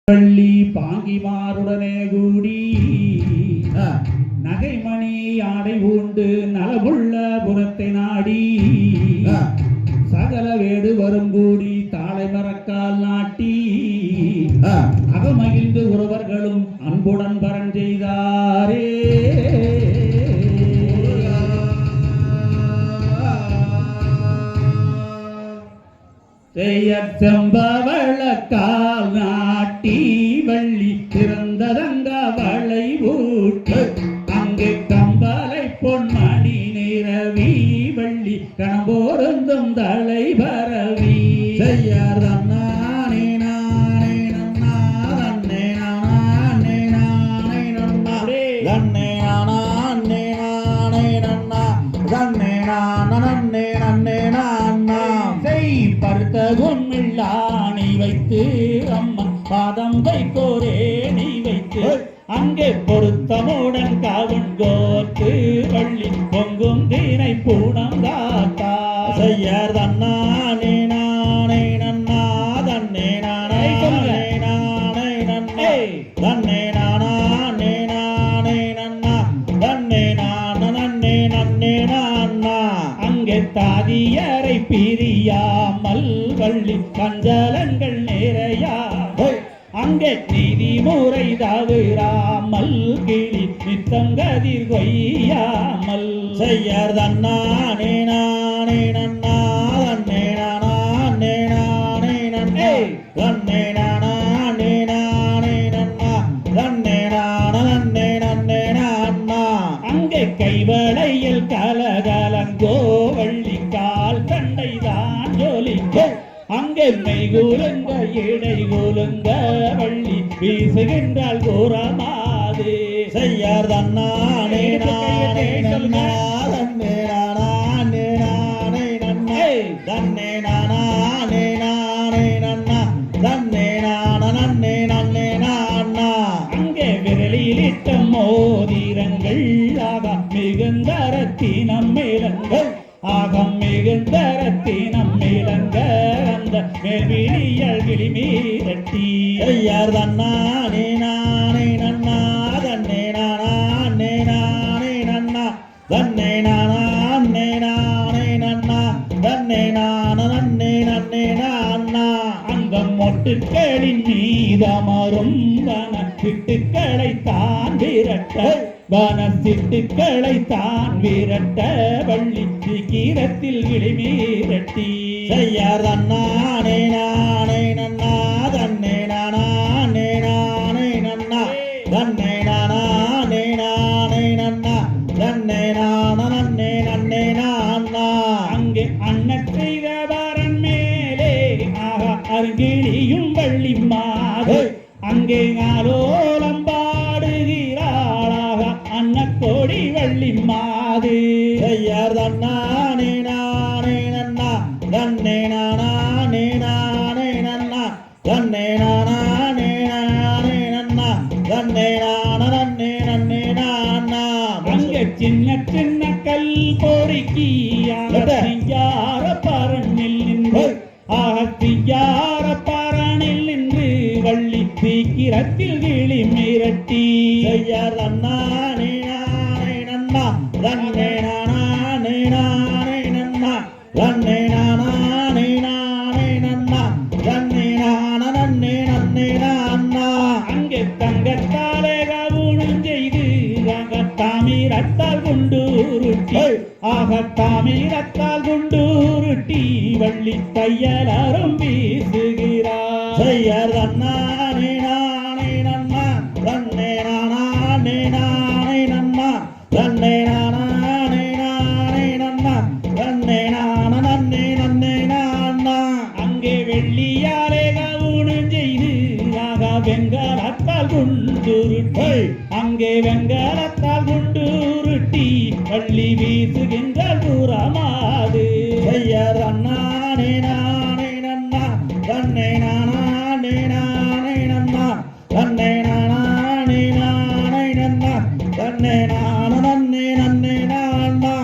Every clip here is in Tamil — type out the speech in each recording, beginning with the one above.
பள்ளி பாங்கிமாருடனே கூடி நகைமணி ஆடை பூண்டு நலமுள்ள புறத்தை நாடி சகல வேடு வரும் கூடி தாளை மரக்கால் நாட்டி அகமகிழ்ந்து உறவர்களும் அன்புடன் பரன் செய்தாரே. செம்பவளக்கால் நாட்டி வள்ளி பிறந்ததங்க வளை ஊட்டு அங்கே கம்பலை பொன்மணி நிறவி வள்ளி கணபோருந்தும் தலை பரவி செய்யார் தன்னானே நானே நன்னா தன்னே நானே நானே நன்னா தன்னே நானே நானே நன்னா தன்னே நானே நன்னே நான்னா செய் பருத்த குன்மில்லாணி வைத்து அம்மன் பாதம் வைக்கோரே நீ வைத்து அங்கே பொருத்தமுடன் காவன் கோத்து வள்ளி பொங்கும் தீனை பூணம் காத்தா செய்யார் தன்னானே நானே நன்னா தன்னே நானே நானே நன்னே தன்னே நானே நானே நன்னா தன்னே நானே நன்னே நான்னா அங்கே தாதியரை பிரியாமல் வள்ளி கஞ்சலங்கள் நிறையா அங்கே நீதி முறை தவிராமல் கிளி நித்தங்கதிர் கொய்யாமல் செய்யார் தன்னானே நானே நன்னா தன்னே நானே நானே நன்னே தன்னே நானே நானே நன்னா தன்னே நானே நன்னே நான்னா அங்கே கைவளையில் கலகலங்கோ வள்ளி கால் கண்டை தான் ஜோலிக்கோ அங்கே மெய்கூலுங்க இடை கூலுங்க வள்ளி வீசுகின்றால் கூறமாது செய்யார் தன்னானே நானே நன்னா தன்னே நானே நானே நன்னே தன்னே நானே நானே நன்னா தன்னே நானே நன்னே நான்னா அங்கே விரலிலிட்ட மோதிரங்கள் ஆக மிகுந்தரத்தினம் மேலங்கள் ஆகம் மிகுந்தரத்தினம் மேலங்க அந்த மேல்விழியல் கிளிமீரட்டி ஐயார் தன்னானே நானே நன்னா தன்னே நானே நானே நன்னா தன்னே நானே நானே நன்னா தன்னே நானே நன்னே நான்னா அந்த மொட்டுக்களின் மீதமரும் வன சிட்டுக்களை தான் விரட்ட வனசிட்டுக்களை தான் விரட்ட வள்ளி சீக்கிரத்தில் கிளிமீரட்டி செய்யார் தன்னானே நானே நன்னா தன்னே நானே நானே நன்னா தன்னே நானே நானே நன்னா தன்னே நானே நன்னே நான்னா அங்கே அண்ணன் செய்த வரன் மேலே ஆக அருகிழியும் வள்ளி மாது அங்கே ஆலோலம் பாடுகிறாளாக அன்னக்கோடி வள்ளி மாது செய்யார் தன்னானே நானே நன்னா தன்னே நானே நானே நன்னா தன்னே நானே நானே நன்னா தன்னே நானே நன்னே நான்னா அங்கே சின்ன சின்ன கல் பொறுக்கியார பரணில் நின்று ஆகத்தியார பரணில் நின்று வள்ளி சீக்கிரத்தில் கிளி மிரட்டி செய்யார் தன்னானே நானே நன்னா தன்னே நானே நானே நன்னா தன்னே நானே நானே நன்னா தன்னே நானே நன்னே நான்னா அங்கே தங்கத்தாலே கவுனம் செய்து தாமிரத்தால் குண்டூருட்டி தாமிரத்தால் குண்டூருட்டி வள்ளி தையலரும் வீசுகிறார் செய்யார் தன்னானே நானே நன்னா தன்னே நானே நானே நன்னா தன்னே நானே நானே நன்னா தன்னே நானே நன்னே நான்னா அங்கே வெள்ளியாலே கவுனம் செய்து வெங்கலத்தால் குண்டுருட்டி அங்கே வெங்கலத்தால் குண்டுருட்டி வள்ளி வீசுகின்ற தூரமாது செய்யார் தன்னானே நானே நன்னா தன்னே நானே நானே நன்னா தன்னே நானே நானே நன்னா தன்னே நானே நன்னே நான்னா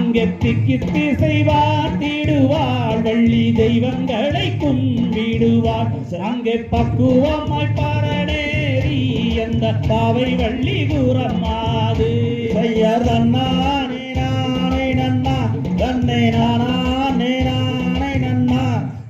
அங்கே திக்கித்து செய்வாட்டிடுவாள் வள்ளி தெய்வங்களை கும்பிடுவாள் அங்கே பக்குவமாய் பாடனேறி அந்த பாவை வள்ளி கூறம்மாது செய்யர் தன்னானே நானே நன்னா தன்னை நானே நானே நன்னா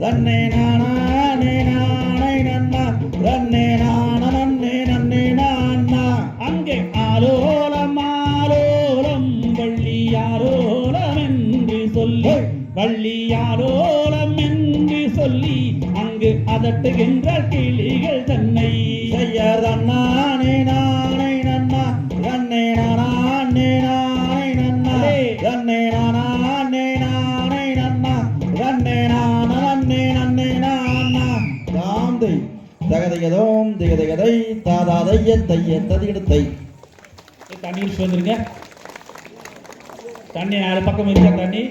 தன்னை நானே நானே நன்னா தன்னை நானே நன்னே நான்னா அங்கே ஆலோலம் ஆலோலம் வள்ளியாரோலம் என்று சொல்லி வள்ளியாரோலம் என்று சொல்லி அங்கு அதட்டுகின்ற கிளிகள் தன்னை செய்யர் தன்னானே நானே நன்னா தன்னை நானே நானே நன்னா தன்னை நானே நானே நன்னா தன்னை நானே நன்னே நான்னா தாந்தை தகதையதோம் திகதையதை தாதாதைய தைய ததியெடுத்தை தண்ணீர் வந்துருங்க தண்ணி 4 பக்கம் இருக்க தண்ணி